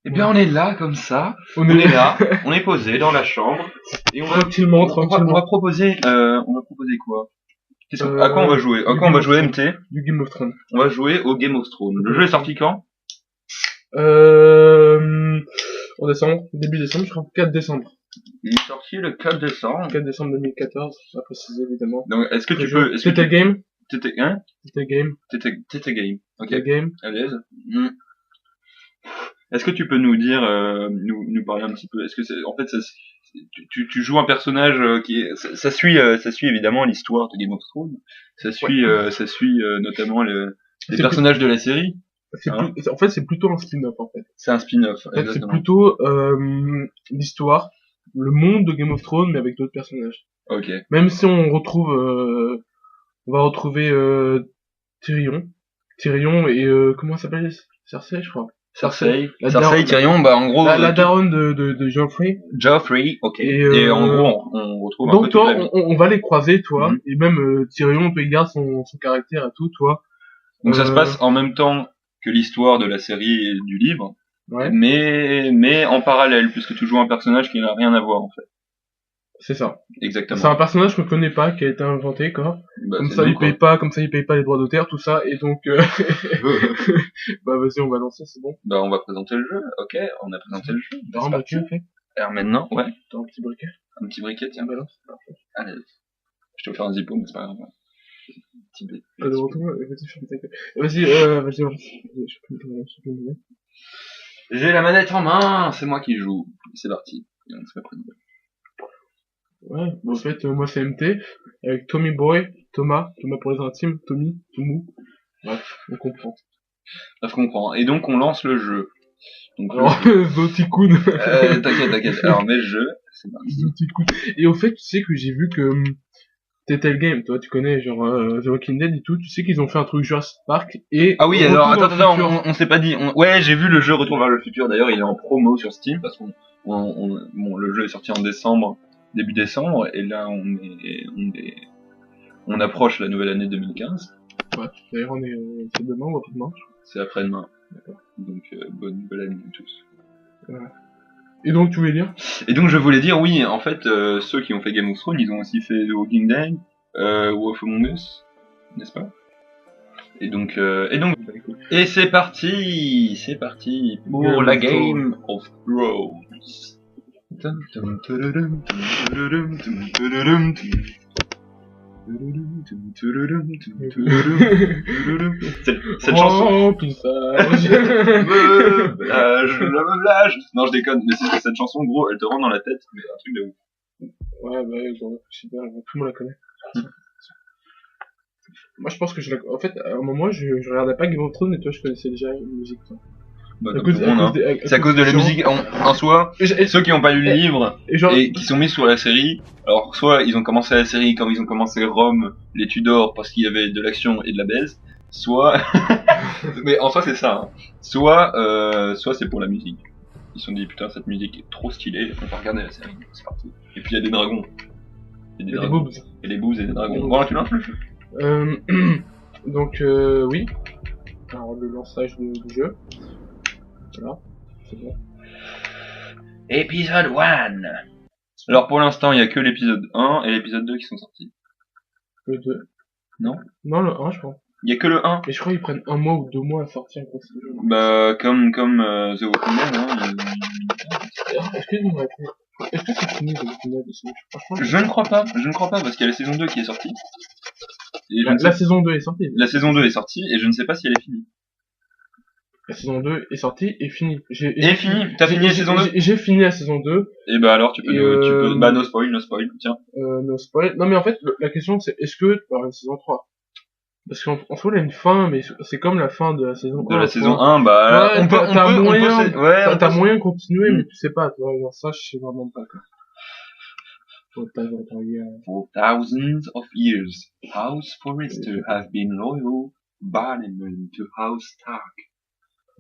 Eh bien, on est là, comme ça. On On est là, on est posé dans la chambre. Et tranquillement. on va proposer quoi? À quoi on va jouer? À quoi on va jouer, MT? Du Game of Thrones. On va jouer au Game of Thrones. Le jeu est sorti quand? En décembre, début décembre, je crois, 4 décembre. Il est sorti le 4 décembre. 4 décembre 2014, à préciser évidemment. Donc, est-ce que tu peux... C'était game. T'étais, hein? C'était game. T'étais game. Ok. C'était game. À l'aise. Est-ce que tu peux nous dire, nous parler un petit peu, est-ce que c'est, en fait, tu joues un personnage qui est, ça suit évidemment l'histoire de Game of Thrones. Ça suit notamment les personnages de la série. En fait, c'est plutôt un spin-off, en fait. C'est un spin-off. En fait, c'est plutôt l'histoire, le monde de Game of Thrones, mais avec d'autres personnages. Ok. Même si on va retrouver Tyrion et comment ça s'appelle, Cersei, je crois. Cersei, Tyrion, bah en gros la daronne de Joffrey. Joffrey, ok. Et en gros on retrouve. Donc toi, on va les croiser, toi, et même Tyrion, il garde son caractère et tout, toi. Donc ça se passe en même temps que l'histoire de la série et du livre, ouais. mais en parallèle, puisque tu joues un personnage qui n'a rien à voir en fait. C'est ça. Exactement. C'est un personnage qu'on connaît pas, qui a été inventé, quoi. Comme ça, il paye pas les droits d'auteur, tout ça, et donc, bah, vas-y, on va lancer, c'est bon. Bah, on va présenter le jeu, ok, on a présenté le jeu. Bah, un briquet, fait. Alors maintenant, ouais. T'as un petit briquet? Un petit briquet, tiens. Balance. Allez. Je te fais un zippo, mais c'est pas grave. Petit briquet. Vas-y, J'ai la manette en main, c'est moi qui joue. C'est parti. Et on se fait prendre. Ouais, en fait, moi c'est MT, avec Tommy Boy, Thomas pour les intimes, Tommy, Toumou. Bref, on comprend. Bref, on comprend. Et donc, on lance le jeu. Donc, alors, Zotikun. T'inquiète. Alors, mets le jeu. C'est parti. Zotikun. Et au fait, tu sais que j'ai vu que Telltale Game, toi, tu connais, genre, The Walking Dead et tout, tu sais qu'ils ont fait un truc Jurassic Park et... Ah oui, alors, attends, on s'est pas dit. Ouais, j'ai vu le jeu Retour vers le futur. D'ailleurs, il est en promo sur Steam parce bon, le jeu est sorti en décembre. Début décembre, et là on approche la nouvelle année 2015. Ouais, d'ailleurs c'est demain ou après-demain? C'est après-demain. D'accord. Donc bonne nouvelle année à tous. Ouais. Et donc tu voulais dire? Et donc je voulais dire, oui, en fait, ceux qui ont fait Game of Thrones, ils ont aussi fait The Walking Dead, Wolf Among Us, n'est-ce pas? Et c'est parti pour la Game of Thrones. Cette chanson. Non, je déconne, mais c'est que cette chanson, gros, elle te rentre dans la tête, mais un truc de ouf. Ouais, bah, super, tout le monde la connaît. Moi, je pense que en fait, à un moment, je regardais pas Game of Thrones, mais toi, je connaissais déjà une musique, toi. Bah, c'est à cause de la musique en soi. Ceux qui n'ont pas lu le livre et qui sont mis sur la série, alors soit ils ont commencé la série comme ils ont commencé Rome, les Tudors parce qu'il y avait de l'action et de la baise, soit mais en soi c'est ça. Hein. Soit c'est pour la musique. Ils se sont dit putain cette musique est trop stylée, on va regarder la série. C'est parti. Et puis il y a des dragons. Il y a des boobs. Et des boobs et des dragons. Voilà, tu lances le jeu. Donc oui. Alors le lançage du jeu. Voilà, c'est bon. Épisode 1. Alors pour l'instant, il n'y a que l'épisode 1 et l'épisode 2 qui sont sortis. Le 2. Non, le 1, je crois. Il n'y a que le 1. Et je crois qu'ils prennent 1 mois ou 2 mois à sortir. Bah, comme The Walking Dead, hein. Est-ce que c'est fini The Walking Dead aussi? Je ne crois pas, parce qu'il y a la saison 2 qui est sortie. Et la saison 2 est sortie. La saison 2 est sortie et je ne sais pas si elle est finie. La saison 2 est sortie et finie. T'as fini la saison 2? J'ai fini la saison 2. Et bah alors tu peux bah no spoil, tiens. No spoil. Non mais en fait, la question c'est est-ce que tu vas avoir une saison 3? Parce qu'en soi, il y a une fin, mais c'est comme la fin de la saison 1. De la saison 1, bah, t'as moyen de continuer, mais tu sais pas, tu vois, genre ça, je sais vraiment pas, quoi. For thousands of years, House Forrester have been loyal barneymen to House Stark.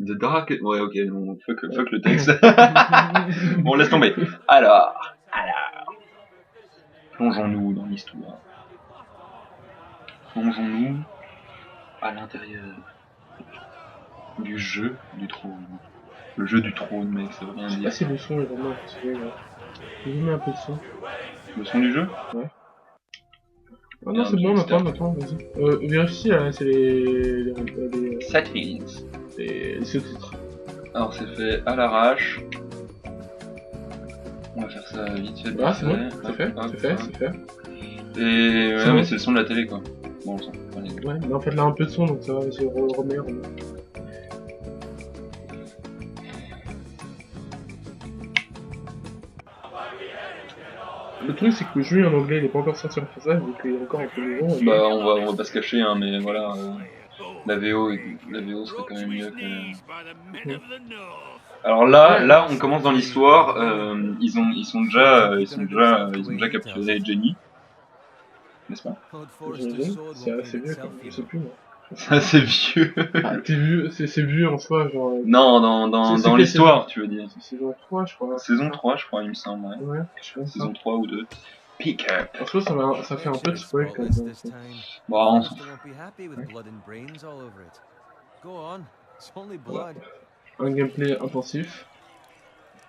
The Dark... Ouais, ok, non, fuck le texte. Bon, laisse tomber. Alors... Plongeons-nous dans l'histoire. Plongeons-nous à l'intérieur du jeu du trône. Le jeu du trône, mec, ça veut rien Je sais dire. pas si le son est vraiment activé, là. Je vous mets un peu de son. Le son du jeu? Ouais. Ah non, c'est bon, on attend, vas-y. Vérifie, là, c'est les Settings. Les sous-titres. Alors, c'est fait à l'arrache. On va faire ça vite fait. Ah, c'est bon, c'est fait. Et ouais, mais c'est le son de la télé, quoi. Bon, on s'en fout. Ouais, mais en fait, là, un peu de son, donc ça va, vas-y, remets. Le truc, c'est que le jeu en anglais, il est pas encore sorti en français, donc il est encore un peu nouveau. Bah, on va pas se cacher, hein, mais voilà. La VO serait quand même mieux que... Alors là, on commence dans l'histoire. Ils ont déjà capturé Jenny, n'est-ce pas? C'est assez vieux, quoi. Je sais plus, moi. C'est assez vieux. Ah, t'es vieux, c'est vieux en soi, genre. Non, dans l'histoire, tu veux dire. C'est saison 3, je crois. Saison 3, je crois, il me semble. Ouais, saison 3 ou 2. Pick up. En soi, ça fait un peu de spoil quand même. Bon, on s'en fout. Un gameplay intensif.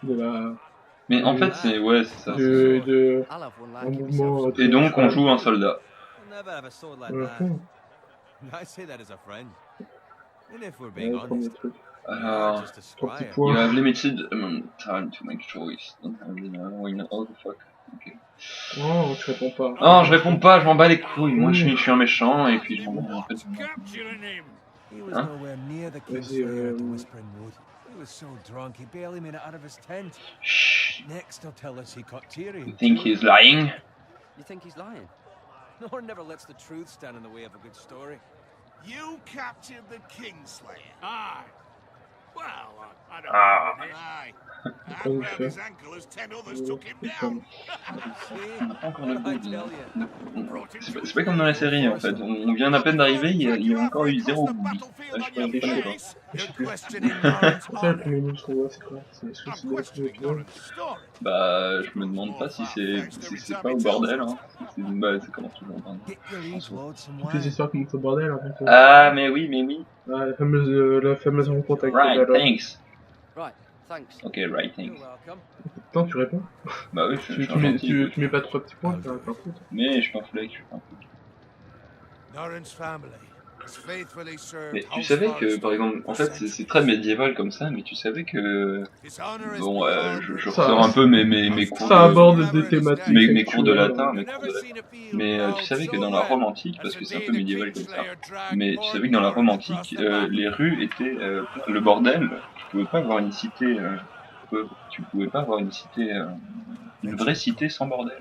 De la. Mais en fait, c'est ça. Un mouvement. Et donc, on joue un soldat. Alors, you have limited time to make choice. Don't have oh the fuck. Okay. Oh, tu réponds pas. Non, je réponds pas, je m'en bats les couilles. Moi, je suis un méchant et puis je m'en bats en fait. Hein? Vas-y, Shh. You think he's lying? You think he's lying? Nor never lets the truth stand in the way of a good story. You captured the Kingslayer. Aye. Well, I don't know. Aye. And round his ankle as 10 others took him down. C'est pas comme dans la série en fait. On vient à peine d'arriver, il y a encore eu 0 bougie. Je sais pas C'est le premier news qu'on voit, c'est quoi? C'est l'épisode. Bah, je me demande pas si c'est pas au bordel. Hein. C'est comment toujours. Toutes les histoires commencent au bordel. Hein, ah, mais oui. Ah, la fameuse rencontre avec Right, thanks. Right, thanks. Ok, right, thanks. Attends, tu réponds? Bah oui, tu mets pas 3 petits points, t'as un coup. Mais je suis pas un flake, je suis pas un flake. Mais tu savais que, par exemple, en fait c'est très médiéval comme ça, mais tu savais que... Bon, je ressors un peu mes cours ça aborde des thématiques. Mes cours de latin, Mais tu savais que dans la Rome antique, parce que c'est un peu médiéval comme ça, mais tu savais que dans la Rome antique, les rues étaient le bordel. Tu pouvais pas avoir une cité... tu pouvais pas avoir une cité... une vraie cité sans bordel.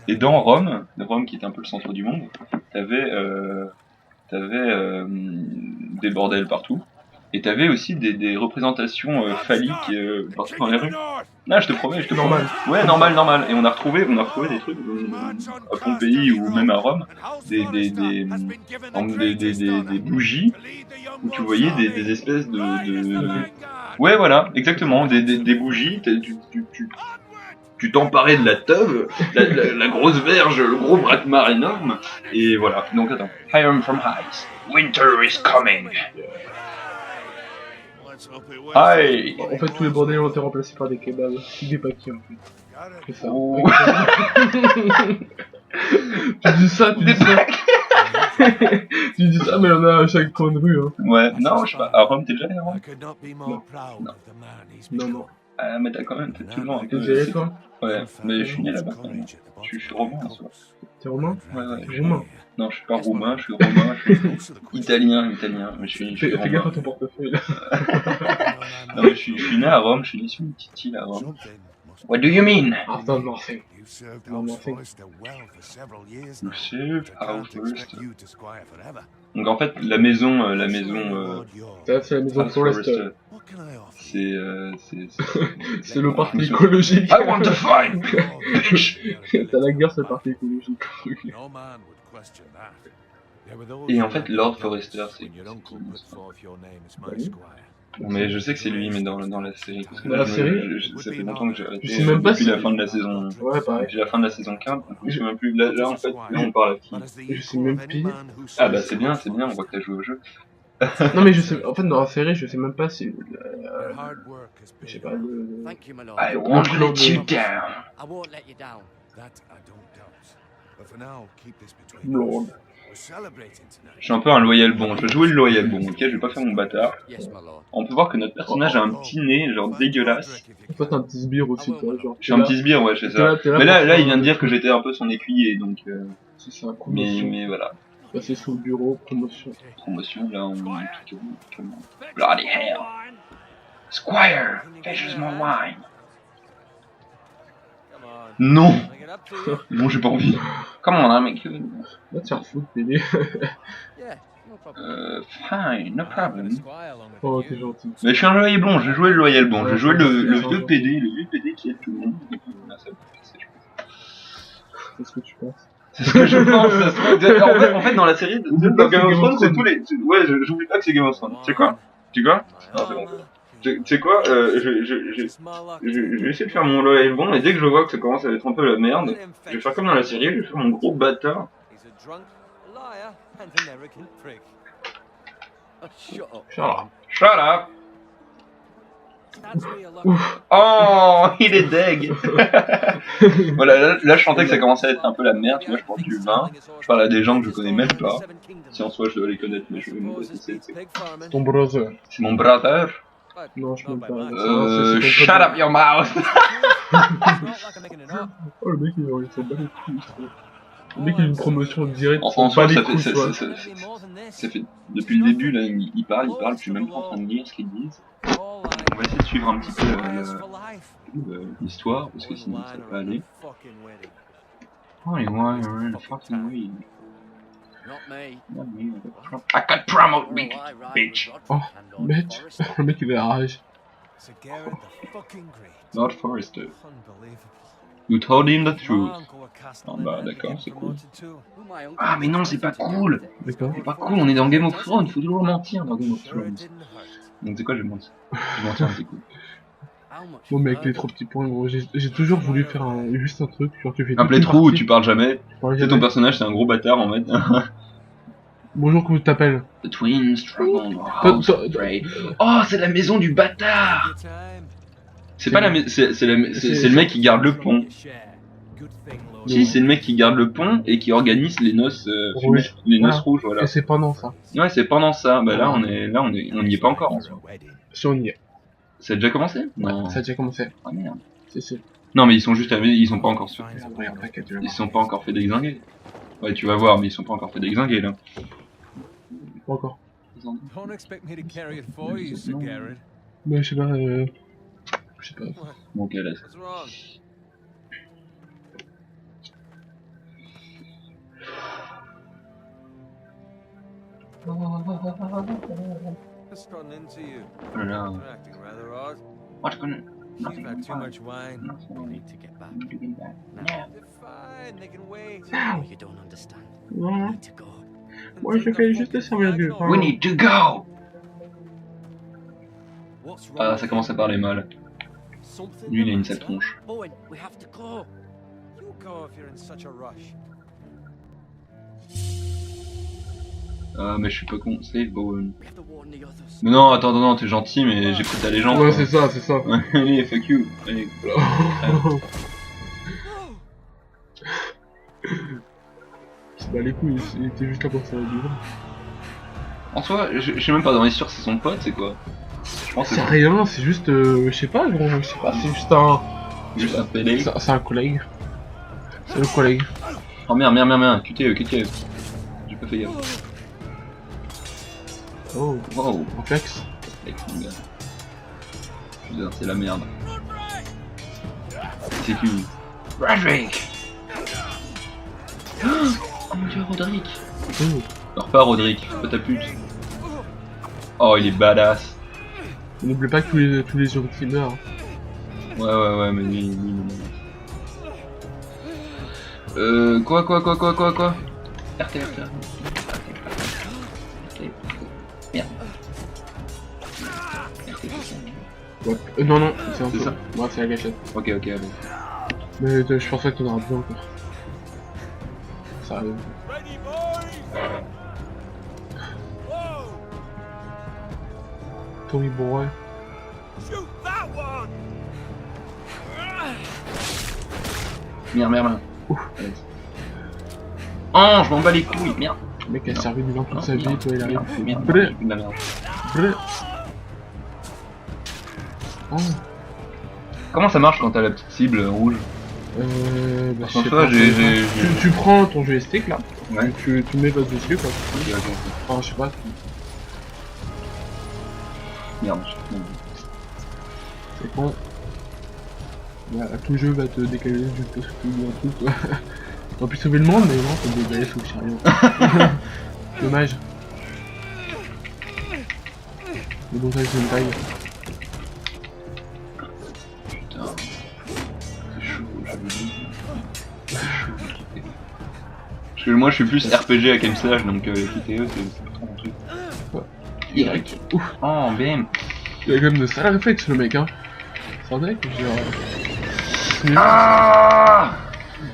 Et dans Rome qui était un peu le centre du monde, t'avais des bordels partout, et t'avais aussi des représentations phalliques partout dans les rues. Ah, je te promets. Normal. Ouais, normal. Et on a retrouvé des trucs à Pompéi ou même à Rome, des bougies où tu voyais des espèces de... Ouais, voilà, exactement, des bougies. Tu t'emparais de la teub, la grosse verge, le gros bras-de-mar énorme, et voilà. Donc attends. Higher from heights. Winter is coming. Aïe. En fait, tous les bordels ont été remplacés par des kebabs, des paquets en fait. C'est ça. Oh. Tu dis ça. Tu dis ça, mais on a à chaque coin de rue. Hein. Ouais, non, je sais pas. À Rome, t'es déjà allé à Rome? Non. Ah, mais t'as quand même, t'es toujours un peu... T'es allé toi? Ouais, mais je suis né là-bas quand même. Je suis romain en soi. T'es romain? Ouais. T'es roumain? Non, je suis pas roumain, je suis romain, je suis italien, mais je suis Fais romain. gaffe à ton portefeuille là. Non, mais je suis né à Rome, je suis né sur une petite île à Rome. What do you mean? I've done nothing. You served our first. Donc en fait, la maison c'est la maison Forrester. C'est le parti écologique. I want to fight, bitch. T'as la guerre, c'est le parti écologique. Et en fait, Lord Forrester, c'est... Mais je sais que c'est lui, mais dans la série. Parce que dans la série, ça fait longtemps que j'ai arrêté. Je sais même pas depuis si... la fin de la saison. Ouais, pareil. Depuis la fin de la saison 15, donc je sais même plus. Là, en fait, on parle à qui? Je sais même plus. Ah bah c'est bien, on voit que t'as joué au jeu. Non mais je sais, en fait dans la série je sais même pas si... je sais pas, I won't let you down. I won't let you down. That I don't doubt. But for now, keep this between Lord. us. We're celebrating tonight. Je suis un peu un loyal bon, je vais jouer le loyal bon, ok, je vais pas faire mon bâtard. Yes, my lord. On peut voir que notre personnage a un petit nez, genre dégueulasse. Toi t'as un petit sbire aussi toi, genre... Je suis un petit sbire, ouais, c'est ça. Mais là il vient de dire que j'étais un peu son écuyer, donc... C'est ça, promotion. mais voilà. Passer sous le bureau, promotion. Promotion, là on... Comment... Bloody hell. Squire, fetch more wine. Non. Non, j'ai pas envie. Comment on a mec? Va te faire foutre, bébé. Fine, no problem. Oh, t'es gentil. Mais je suis un loyal bon, je vais jouer le loyal bon, je vais jouer le vieux PD qui aide tout le monde. C'est ce que tu penses. C'est ce que je pense. En fait, dans la série, dans Game of Thrones, c'est tous les... Ouais, j'oublie pas que c'est Game of Thrones. Tu sais quoi? Non, c'est bon. Tu sais quoi, je vais essayer de faire mon loyal bon, et dès que je vois que ça commence à être un peu la merde, je vais faire comme dans la série, je vais faire mon gros bâtard. Shut up. Oh, il est deg. Voilà, là je sentais que ça commençait à être un peu la merde, tu vois, je porte du vin, je parle à des gens que je connais même pas, si en soi je dois les connaître, mais je vais me c'est ton brother. C'est mon brother. Non, je m'en pas. Shut up your mouth. Oh le mec il s'en bat les couilles. Le mec il a une promotion directe. En soi ça fait depuis le début là, il parle, je suis même pas en train de lire ce qu'ils disent. On va essayer de suivre un petit peu l'histoire, parce que sinon ça va pas aller. Oh, et moi, fucking weed. Not me. I got promote me, bitch. Oh, bitch. Le mec il est à rage. Lord Forrester. You told him the truth. Ah bah d'accord, c'est cool. Ah mais non, c'est pas cool. D'accord. C'est pas cool, on est dans Game of Thrones, faut toujours mentir dans Game of Thrones. Donc c'est quoi, je vais mentir. Je vais mentir, c'est cool. Bon mais avec les 3 petits points gros, j'ai toujours voulu faire juste un truc, genre tu fais... Un playthrough où tu parles jamais. C'est ton personnage, c'est un gros bâtard en fait. Bonjour, comment tu t'appelles? The Twins Struggle House Trade. Oh, c'est la maison du bâtard. C'est pas la c'est le mec qui garde le pont. Si, c'est le mec qui garde le pont et qui organise les noces rouges, voilà. Et c'est pendant ça. Ouais, c'est pendant ça. Bah là, on y est pas encore en soi. Si on y est. Ça a déjà commencé? Non. Ça a déjà commencé. Ah merde. Si. Non, mais ils sont juste ils sont pas encore sûrs. Ils sont pas encore fait déglinguer. Ouais, tu vas voir, mais ils sont pas encore fait déglinguer là. Pas encore. Don't expect me to carry it for you, Sir Garrett. Mais je sais pas, je sais pas. Bon, ok, laisse. What's wrong? Just run into you. Voilà. You're acting rather odd. What's gonna... You've had too much wine. You need to get back. No. They're fine, they can wait. You don't understand. Non. We need to go. Moi je fais juste servir du vin. We need to go! What's wrong? Ah, ça commence à parler mal. Something Lui, il a une the sale matter? tronche. Owen, we have to go. You go if you're in such a rush. Ah, mais je suis pas con. Save Bowen. We have to warn the others. Mais non, attends, non, t'es gentil, mais j'ai pris ta légende. Ouais, quoi. c'est ça. Allez, fuck you. Allez. C'est pas les couilles, il était juste là pour faire du vin. En soi, je sais même pas, dans l'histoire, c'est son pote, c'est quoi? Je pense que C'est rien, c'est juste, je sais pas gros, je sais pas, c'est juste un... juste un PD. C'est un collègue. C'est le collègue. Oh merde, QTE. J'ai pas fait gaffe. Oh, Wow. en flex. Flex, mon gars. Putain, c'est la merde. C'est qui? Roderick! Oh mon dieu, Roderick! Oh. Alors pas Roderick, pas ta pute. Oh, il est badass. N'oublie pas que tous les gens qui meurent. Ouais, mais lui, quoi? RT. Merde. RT, c'est ça. Ouais. Non, c'est un C'est peu. ça. Ouais, c'est la gâchette. Ok, allez. Mais je pense pas que t'en auras besoin encore. Ça arrive. Ready, boys? Whoa! Tommy Boy. Shoot that one! Merde. Ouf. Oh, je m'en bats les couilles, merde. Le mec a servi du vent toute sa vie, toi il arrive. Merde. Oh. Comment ça marche quand t'as la petite cible rouge? Bah, je sais pas, tu prends ton joystick là, ouais. tu mets votre dessus quoi. Okay. Enfin, je sais pas. Merde. C'est con. Bah, tout jeu va te décaler du poste ou un truc quoi. On pu sauver le monde, mais non, faut décaler sous le chariot. Dommage. Mais bon, ça c'est une taille. Putain. C'est chaud, je vous dis. C'est chaud, quitter. Parce que moi je suis plus RPG à Kemslage, donc quitter eux c'est pas trop mon truc. Ouais. Y. Ouf. Oh, bam. Il a quand même de sales réflexes le mec, hein. C'est vrai que genre. Ah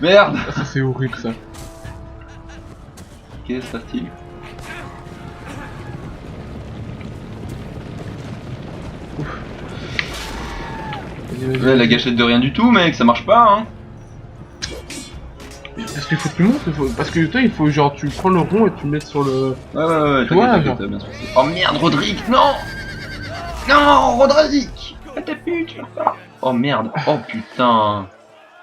merde. Ça c'est horrible ça. Qu'est-ce que ça style? Ouais, la gâchette de rien du tout mec, ça marche pas hein. Parce qu'il faut que tu montes, parce que toi il faut genre tu prends le rond et tu le mets sur le... Ouais, t'inquiète, bien sûr. Oh merde Rodrigue, non. Non Rodrigue. T'as pute. Oh merde, oh putain.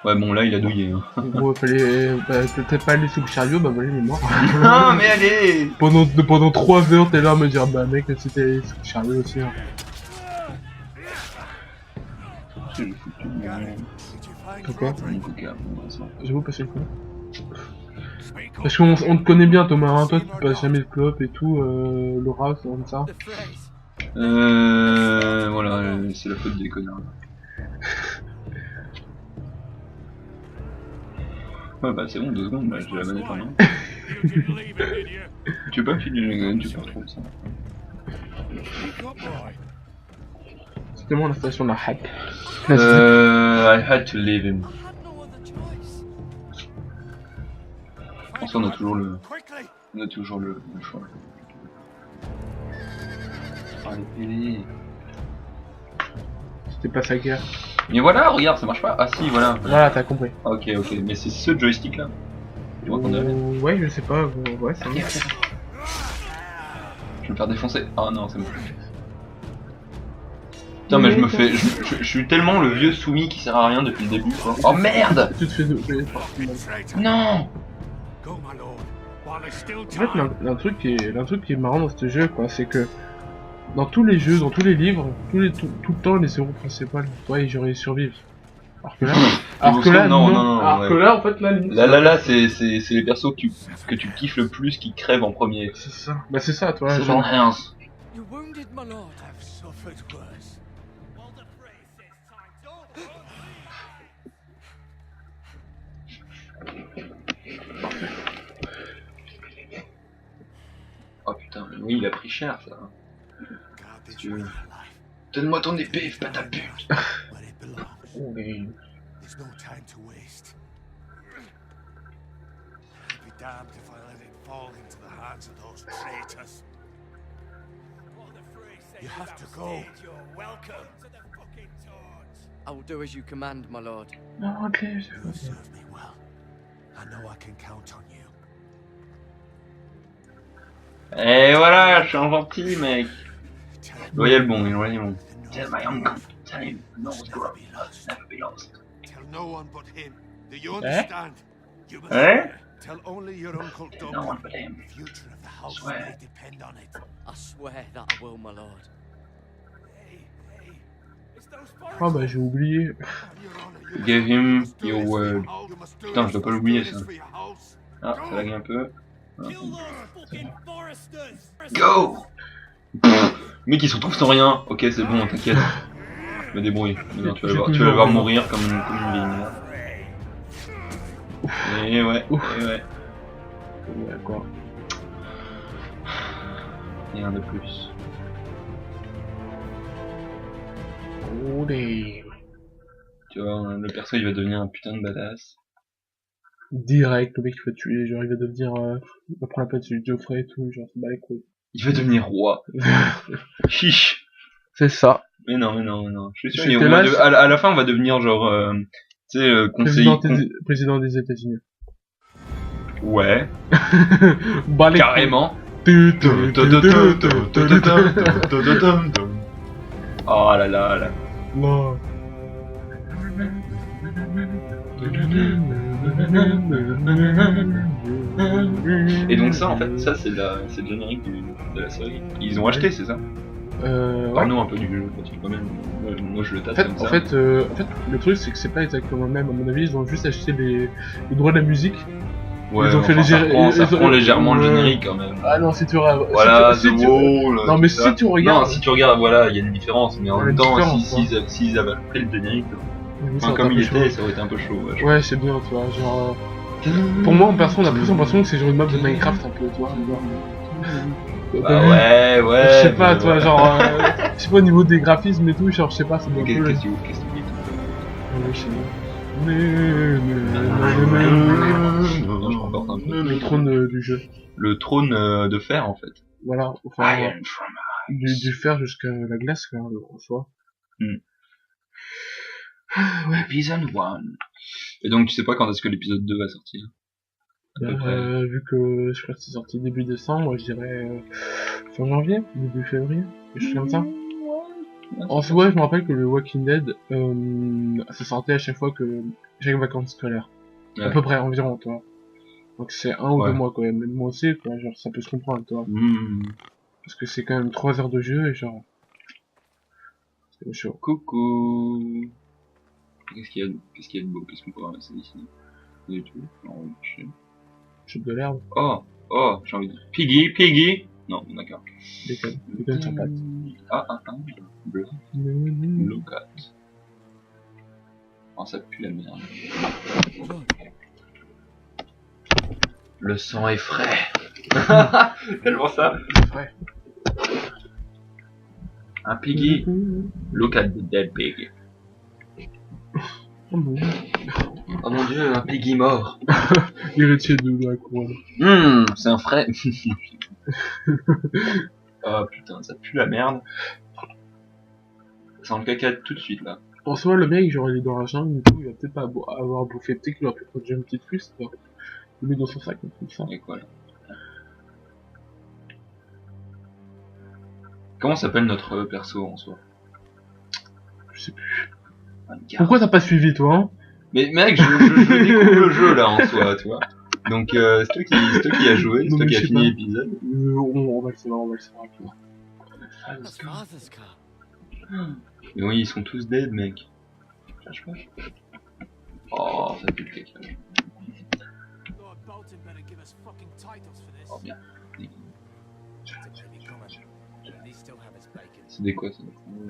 Ouais bon là il a douillé hein. Bon fallait peut-être pas aller sous le chariot, bah voilà il est mort. Non mais allez. Pendant 3 heures t'es là à me dire bah mec si t'es allé sous le chariot aussi hein. Pourquoi? J'avoue passer le coup. Parce qu'on te connaît bien Thomas, hein, toi tu passes jamais de clope et tout, Laura c'est comme ça. Voilà, c'est la faute des connards. Ouais bah c'est bon, 2 secondes, bah, j'ai la manette en main. Tu veux pas filer le gun, tu peux retrouver ça. C'est tellement la station de la hack. I had to leave him. Je pense qu'on a toujours le... On a toujours le choix. Allez, C'était pas sa guerre. mais voilà, regarde, ça marche pas. Ah si, voilà. Voilà, t'as compris. Ok, mais c'est ce joystick là. Tu vois qu'on a... Ouais, je sais pas, ouais, c'est vrai. Je vais me faire défoncer. Ah non, c'est bon. Putain, mais je suis tellement le vieux soumis qui sert à rien depuis le début quoi. Oh merde. Tu te fais de... Non. En fait, l'un truc qui est marrant dans ce jeu, quoi, c'est que dans tous les jeux, dans tous les livres, tout le temps, les héros principaux, ouais, ils survivent. Alors que là, non. Alors que là, en fait, là, c'est les persos que tu kiffes le plus qui crèvent en premier. C'est ça. Bah c'est ça, toi. Genre... You're wounded, my lord. I've suffered worse. Oh putain, oui, il a pris cher ça. Si tu veux. Donne-moi ton épée, fais pas ta pute. Oh, mais... There's no time to waste. I'd be damned if I let it fall into the hands of those traitors. You have to go. You're welcome to the fucking torch. I will do as you command, my lord. Non, ok, You serve me well. I know I can count on you. Et voilà, je suis un gentil mec. Loyal bon, loyal bon. Tell my uncle, tell him, no one's gonna be lost, never be lost. Tell no one but him. Do you understand? You must tell only your uncle Doug. No one but him. The future of the house Swear. may depend on it. I swear that I will, my lord. Oh bah j'ai oublié. Give him your word. Putain, je dois pas l'oublier ça. Ah, ça lag un peu. Ah, go. Mec, ils se retrouvent sans rien. Ok, c'est bon, t'inquiète. Je me débrouille. Mais non, tu vas le voir mourir comme une vieille. Et ouais, D'accord. Rien de plus. Oh les... Tu vois, le perso il va devenir un putain de badass. Direct, le mec il va tuer, genre il va devenir... il va prendre la place de Geoffrey et tout, genre c'est bat les couilles. Il va devenir roi. Chiche. C'est ça. Mais non. Je suis sûr, à la fin, on va devenir genre, tu sais, conseiller. Président des États-Unis. Ouais. Carrément. Oh là là. Non. Et donc ça, en fait, ça c'est le générique de la série. Ils ont acheté, c'est ça? Parle-nous un peu du jeu, quand même. Moi je le tâte comme ça. En fait, le truc c'est que c'est pas exactement le même. À mon avis, ils ont juste acheté les droits de la musique. Ouais, ils ont fait ça prend légèrement le générique quand même. Ah non, si tu regardes. Voilà, si tu... Non, mais si tu regardes. Non, si tu regardes, voilà, il y a une différence. Mais en même temps, s'ils avaient pris le générique, comme il était, ça aurait été un peu chaud. Ouais, c'est bien, tu vois. Genre. Pour moi, en personne, on a plus l'impression que c'est genre une map de Minecraft un peu, tu vois. Bah ouais. Je sais pas, toi, genre. Je sais pas au niveau des graphismes et tout, genre, je sais pas, c'est un peu. Qu'est-ce que tu dis? Le trône du jeu. Le trône de fer en fait. Voilà, enfin, du fer jusqu'à la glace là, en soi. Ouais, épisode 1. Et donc tu sais pas quand est-ce que l'épisode 2 va sortir? Vu que je crois que c'est sorti début décembre, je dirais fin janvier, début février, quelque chose comme ça. En soi, je me rappelle que le Walking Dead, ça sortait à chaque fois que chaque vacances scolaires. À peu près environ, toi. Donc c'est 1 ou 2 mois quand même, moi aussi, quoi, genre ça peut se comprendre, toi. Parce que c'est quand même 3 heures de jeu et genre... C'est chaud. Coucou. Qu'est-ce qu'il y a de beau? Qu'est-ce qu'on peut ramasser ici? Du tout. Non, chute de l'herbe. Oh, j'ai envie de... Piggy. Non, d'accord. Déconne sur patte. Bleu. Look at. Oh, ça pue la merde. Le sang est frais. Tellement ça. Ouais. Un piggy. Look at the dead pig. Oh mon dieu. Oh mon dieu, un piggy mort. Héritier de la couronne. C'est un frais. Oh putain, ça pue la merde. Ça sent le caca tout de suite là. En soi, le mec, genre il est dans la jungle, du coup, il va peut-être pas avoir bouffé, peut-être qu'il aurait pu produire une petite puce, quoi. Il met dans son sac, comme ça. Et quoi là? Comment s'appelle notre perso en soi? Je sais plus. Pourquoi t'as pas suivi, toi, hein? Mais mec, je découvre le jeu là en soi, tu vois. Donc c'est toi qui as joué, c'est toi qui as fini l'épisode. On va le savoir, Mais oui, ils sont tous dead, mec. Oh, ça pue le caca. Oh bien. C'est des quoi ça?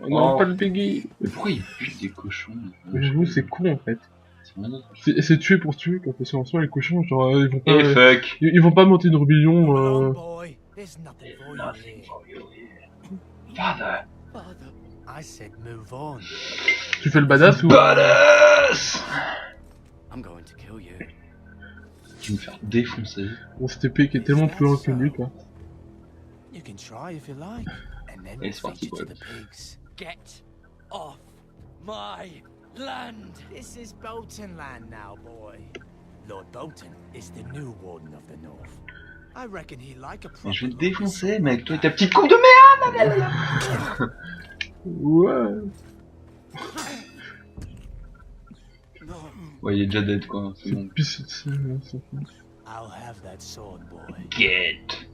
Non, pas le Peggy. Mais pourquoi il pue des cochons? J'avoue, c'est con en fait. C'est tuer pour tuer, quoi, parce qu'en soi, les cochons, genre, ils vont pas... fuck. Ils vont pas monter une rébellion, Father. I said move on. Tu fais le badass ou... Badass. I'm going to kill you. Tu vas me faire défoncer. Bon, cet épée qui est tellement plus loin que lui, quoi. You can try if you like. And then Et c'est parti, feed quoi. it to the pigs. Get off my land. This is Bolton land now, boy. Lord Bolton is the new warden of the North. I reckon he like a Mais proper je vais te lord. défoncer, mec, toi et ta petite coupe de merde. Ouais. Ouais, il est déjà dead, quoi. C'est bon. I'll have that sword, boy. Get.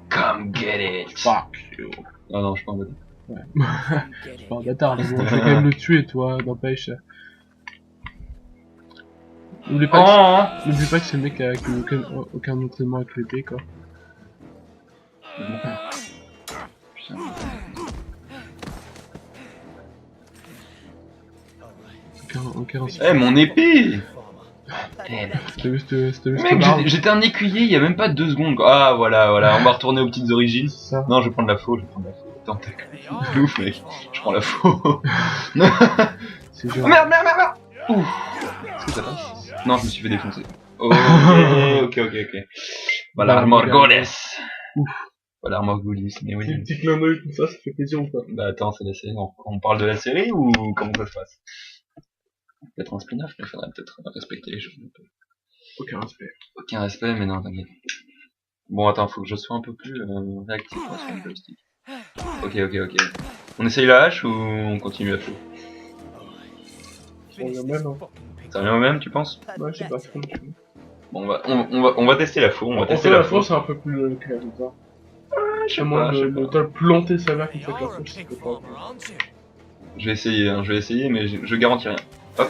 Come get it. Fuck you. Ah non, je suis pas en bâtard. Ouais. Je suis pas un bâtard, mais bon, je vais quand même le tuer, toi, n'empêche. N'oublie pas que c'est le mec qui a aucun entraînement avec l'épée, quoi. Putain. Eh, mon épée! C'était juste Mec, j'étais un écuyer il y a même pas 2 secondes, quoi. Ah, voilà, on va retourner aux petites origines. Non, je vais prendre la faux, Attends, t'es ouf, mec. Je prends la faux. C'est genre... Merde. Ouh. Est-ce que ça passe? Non, je me suis fait défoncer. Oh, ok. Voilà, Morgones. Ouf. Pas l'Armorgoulis, mais oui. Des petits clins d'œil comme ça fait plaisir ou pas? Bah attends, c'est la série. On parle de la série ou comment ça se passe? Peut-être un spin-off, mais il faudrait peut-être respecter les choses. Aucun respect. Aucun respect, mais non, t'inquiète. Bon, attends, faut que je sois un peu plus réactif là, sur le joystick. Ok. On essaye la hache ou on continue à fou? Ça revient au même, hein. Ça revient au même, tu penses? Ouais, je sais pas, c'est comme tu veux. Bon, on va tester la faux. On va tester la la faux, faux. c'est un peu plus clair, comme ça. Je sais moins pas, de planter sa mère comme ça que la fausse, c'est pas. Je vais essayer, hein, mais je garantis rien. Hop.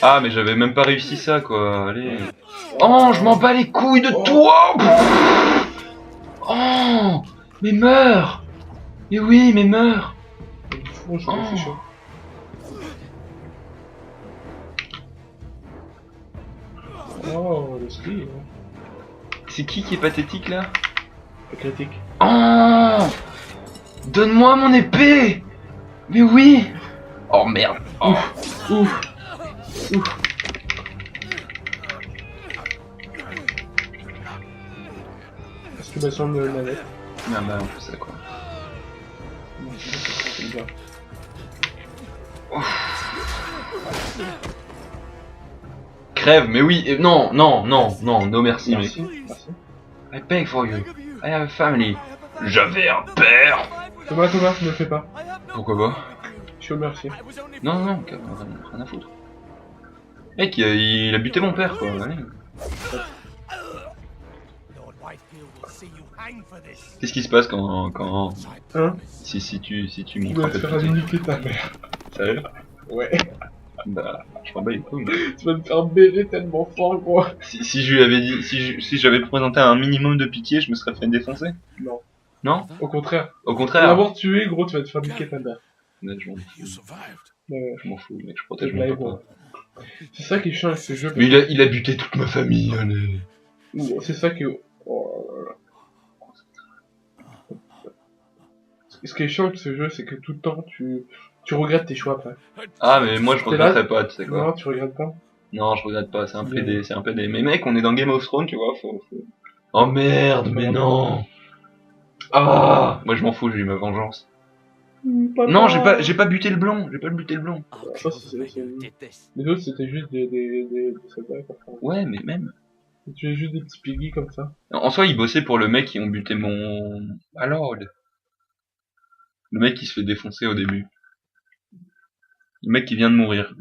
Ah, mais j'avais même pas réussi ça, quoi. Allez. Oh, je m'en bats les couilles de toi. Oh, mais meurs. Mais oui, mais meurs. C'est chaud. Oh, le ski. C'est qui est pathétique là? Pathétique. Oh, donne-moi mon épée. Mais oui. Oh merde. Oh. Ouf. Masturbation de manette. Ah bah on fait ça quoi. C'est bizarre. Crève, mais oui, non, no merci, mec. Merci. I beg for you. I have a family. J'avais un père. Thomas, ne le fais pas. Pourquoi pas? Je te remercie. Non, rien à foutre. Mec, il a buté mon père, quoi. Allez. Qu'est-ce qui se passe quand Hein? si tu Tu vas te faire niquer ta mère. Sérieux? Ouais. Bah, je m'en bats les couilles. Tu vas me faire baiser tellement fort, quoi. Si je lui avais dit, si j'avais présenté un minimum de pitié, je me serais fait défoncer? Non. Non? Au contraire. Au contraire. Pour l'avoir tué, gros, tu vas te faire niquer ta mère. Mais je m'en fous. Ouais. Je m'en fous, mec, je protège mon papa. C'est ça qui est chiant avec ce jeu. Mais il a buté toute ma famille, allez. C'est ça qui est... Oh là là. Ce qui est chiant avec ce jeu, c'est que tout le temps, tu regrettes tes choix après. Ah, mais moi je regretterais pas, tu sais quoi. Non, tu regrettes pas. Non, je regrette pas, c'est un PD, c'est un PD. Mais mec, on est dans Game of Thrones, tu vois, faut... Oh merde, mais non. Ah, moi je m'en fous, j'ai eu ma vengeance. Papa. Non, j'ai pas buté le blond, j'ai pas buté le blond. Ça, les autres, c'était juste des soldats, quoi. Ouais, mais même. Tu es juste des petits piggy comme ça. En soi, ils bossaient pour le mec qui ont buté mon... Alors, le mec qui se fait défoncer au début. Le mec qui vient de mourir.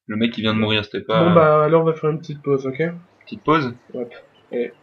Le mec qui vient de mourir, c'était pas... Bon bah, alors on va faire une petite pause, ok? Petite pause? Ouais. Et